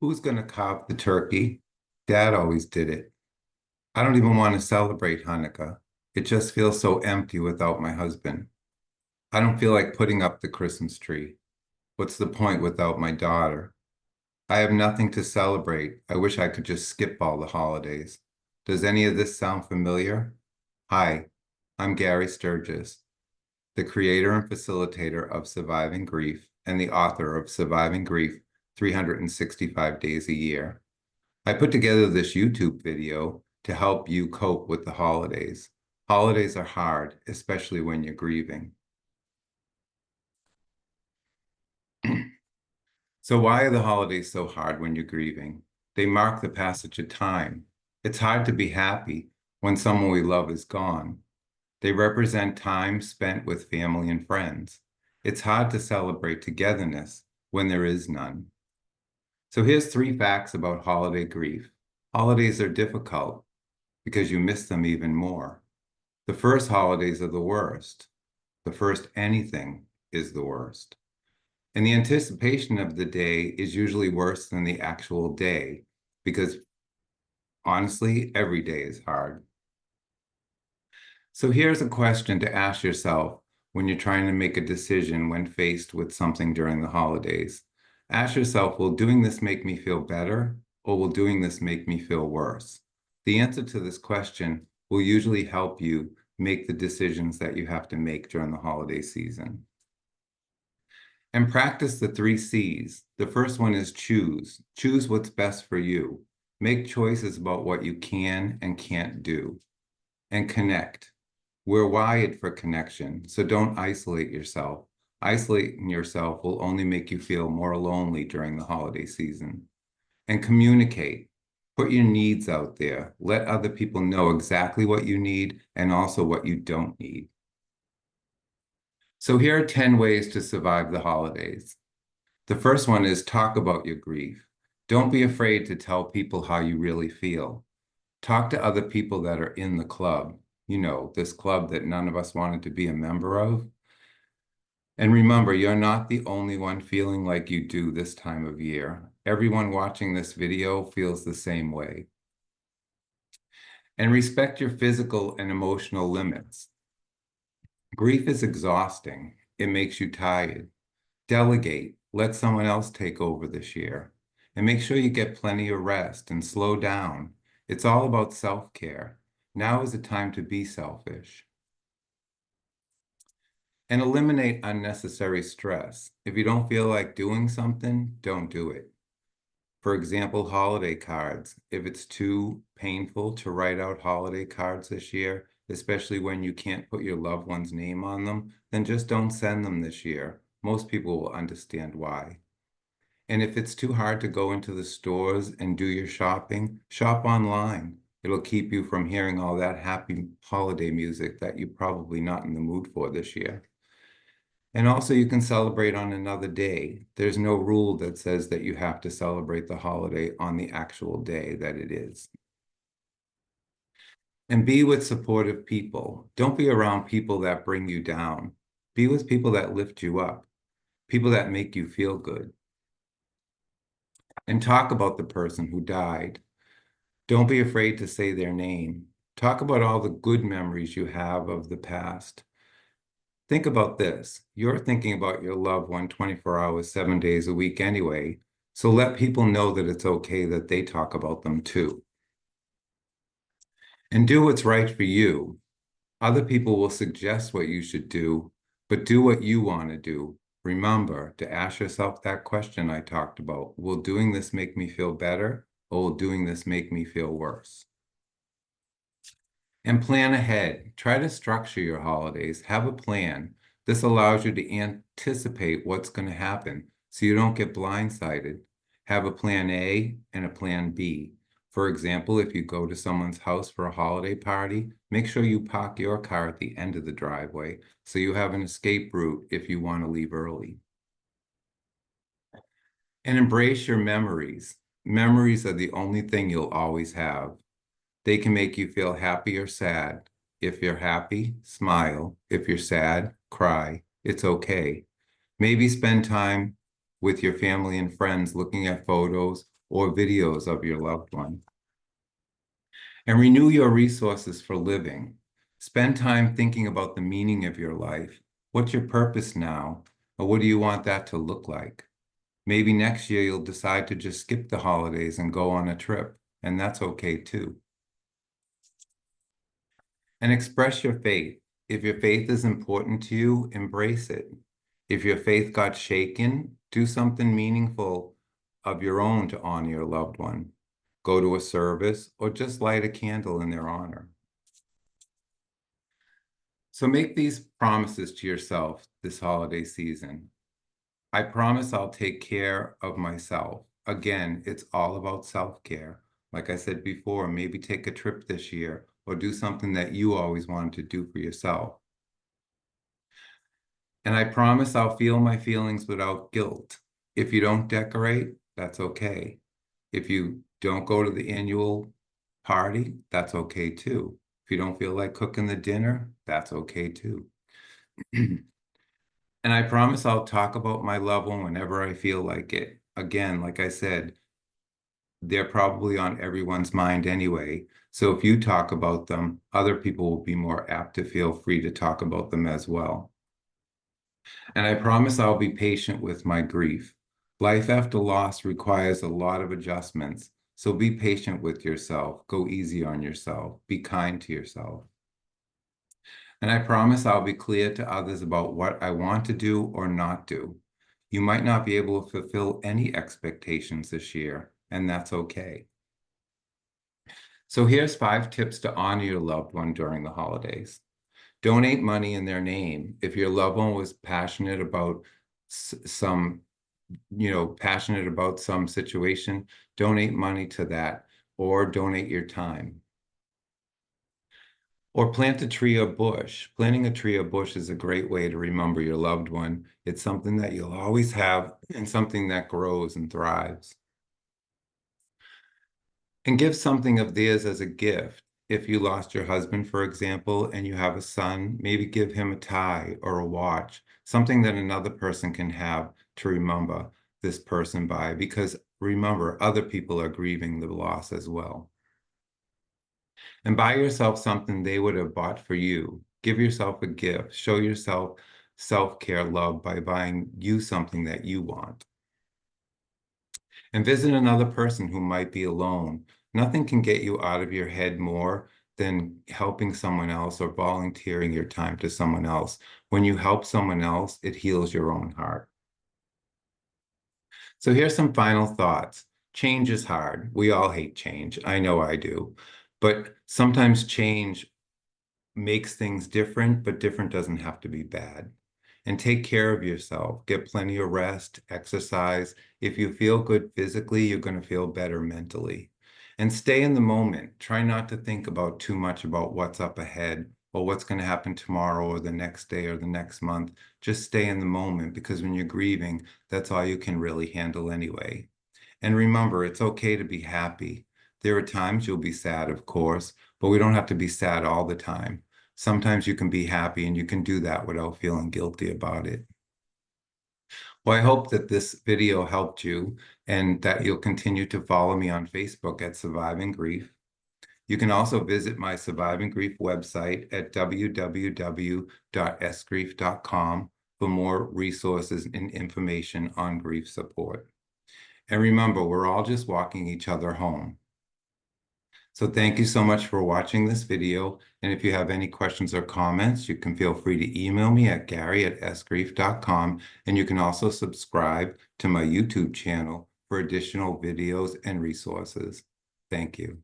Who's going to carve the turkey? Dad always did it. I don't even want to celebrate Hanukkah. It just feels so empty without my husband. I don't feel like putting up the Christmas tree. What's the point without my daughter? I have nothing to celebrate. I wish I could just skip all the holidays. Does any of this sound familiar? Hi, I'm Gary Sturgis, the creator and facilitator of Surviving Grief and the author of Surviving Grief 365 Days a Year. I put together this YouTube video to help you cope with the holidays. Holidays are hard, especially when you're grieving. So why are the holidays so hard when you're grieving? They mark the passage of time. It's hard to be happy when someone we love is gone. They represent time spent with family and friends. It's hard to celebrate togetherness when there is none. So here's 3 facts about holiday grief. Holidays are difficult because you miss them even more. The first holidays are the worst. The first anything is the worst. And the anticipation of the day is usually worse than the actual day because honestly, every day is hard. So here's a question to ask yourself when you're trying to make a decision when faced with something during the holidays. Ask yourself, will doing this make me feel better, or will doing this make me feel worse? The answer to this question will usually help you make the decisions that you have to make during the holiday season. And practice the 3 C's. The first one is choose. Choose what's best for you. Make choices about what you can and can't do. And connect. We're wired for connection, so don't isolate yourself. Isolating yourself will only make you feel more lonely during the holiday season. And communicate. Put your needs out there. Let other people know exactly what you need and also what you don't need. So here are 10 ways to survive the holidays. The first one is talk about your grief. Don't be afraid to tell people how you really feel. Talk to other people that are in the club. You know, this club that none of us wanted to be a member of. And remember, you're not the only one feeling like you do this time of year. Everyone watching this video feels the same way. And respect your physical and emotional limits. Grief is exhausting. It makes you tired. Delegate. Let someone else take over this year. And make sure you get plenty of rest and slow down. It's all about self-care. Now is the time to be selfish. And eliminate unnecessary stress. If you don't feel like doing something, don't do it. For example, holiday cards. If it's too painful to write out holiday cards this year, especially when you can't put your loved one's name on them, then just don't send them this year. Most people will understand why. And if it's too hard to go into the stores and do your shopping, shop online. It'll keep you from hearing all that happy holiday music that you're probably not in the mood for this year. And also you can celebrate on another day. There's no rule that says that you have to celebrate the holiday on the actual day that it is. And be with supportive people. Don't be around people that bring you down. Be with people that lift you up, people that make you feel good. And talk about the person who died. Don't be afraid to say their name. Talk about all the good memories you have of the past. Think about this. You're thinking about your loved one 24 hours, 7 days a week anyway. So let people know that it's okay that they talk about them too. And do what's right for you. Other people will suggest what you should do, but do what you want to do. Remember to ask yourself that question I talked about. Will doing this make me feel better, or will doing this make me feel worse? And plan ahead. Try to structure your holidays. Have a plan. This allows you to anticipate what's going to happen so you don't get blindsided. Have a plan A and a plan B. For example, if you go to someone's house for a holiday party, make sure you park your car at the end of the driveway so you have an escape route if you want to leave early. And embrace your memories. Memories are the only thing you'll always have. They can make you feel happy or sad. If you're happy, smile. If you're sad, cry. It's okay. Maybe spend time with your family and friends looking at photos or videos of your loved one. And renew your resources for living. Spend time thinking about the meaning of your life. What's your purpose now? Or what do you want that to look like? Maybe next year you'll decide to just skip the holidays and go on a trip, and that's okay too. And express your faith. If your faith is important to you, embrace it. If your faith got shaken, do something meaningful of your own to honor your loved one. Go to a service or just light a candle in their honor. So make these promises to yourself this holiday season. I promise I'll take care of myself. Again, it's all about self-care. Like I said before, maybe take a trip this year or do something that you always wanted to do for yourself. And I promise I'll feel my feelings without guilt. If you don't decorate, that's okay. If you don't go to the annual party, that's okay too. If you don't feel like cooking the dinner, that's okay too. And I promise I'll talk about my loved one whenever I feel like it. Again, like I said, they're probably on everyone's mind anyway. So if you talk about them, other people will be more apt to feel free to talk about them as well. And I promise I'll be patient with my grief. Life after loss requires a lot of adjustments. So be patient with yourself. Go easy on yourself. Be kind to yourself. And I promise I'll be clear to others about what I want to do or not do. You might not be able to fulfill any expectations this year, and that's okay. So here's 5 tips to honor your loved one during the holidays. Donate money in their name. If your loved one was passionate about passionate about some situation, donate money to that or donate your time. Or plant a tree or bush. Planting a tree or bush is a great way to remember your loved one. It's something that you'll always have and something that grows and thrives. And give something of theirs as a gift. If you lost your husband, for example, and you have a son, maybe give him a tie or a watch, something that another person can have to remember this person by, because remember, other people are grieving the loss as well. And buy yourself something they would have bought for you. Give yourself a gift. Show yourself self-care love by buying you something that you want. And visit another person who might be alone. Nothing can get you out of your head more than helping someone else or volunteering your time to someone else. When you help someone else, it heals your own heart. So here's some final thoughts. Change is hard. We all hate change. I know I do. But sometimes change makes things different, but different doesn't have to be bad. And take care of yourself. Get plenty of rest, exercise. If you feel good physically, you're going to feel better mentally. And stay in the moment. Try not to think about too much about what's up ahead or what's going to happen tomorrow or the next day or the next month. Just stay in the moment, because when you're grieving, that's all you can really handle anyway. And remember, it's okay to be happy. There are times you'll be sad, of course, but we don't have to be sad all the time. Sometimes you can be happy, and you can do that without feeling guilty about it. Well, I hope that this video helped you and that you'll continue to follow me on Facebook at Surviving Grief. You can also visit my Surviving Grief website at www.sgrief.com for more resources and information on grief support. And remember, we're all just walking each other home. So thank you so much for watching this video. And if you have any questions or comments, you can feel free to email me at gary@sgrief.com. And you can also subscribe to my YouTube channel for additional videos and resources. Thank you.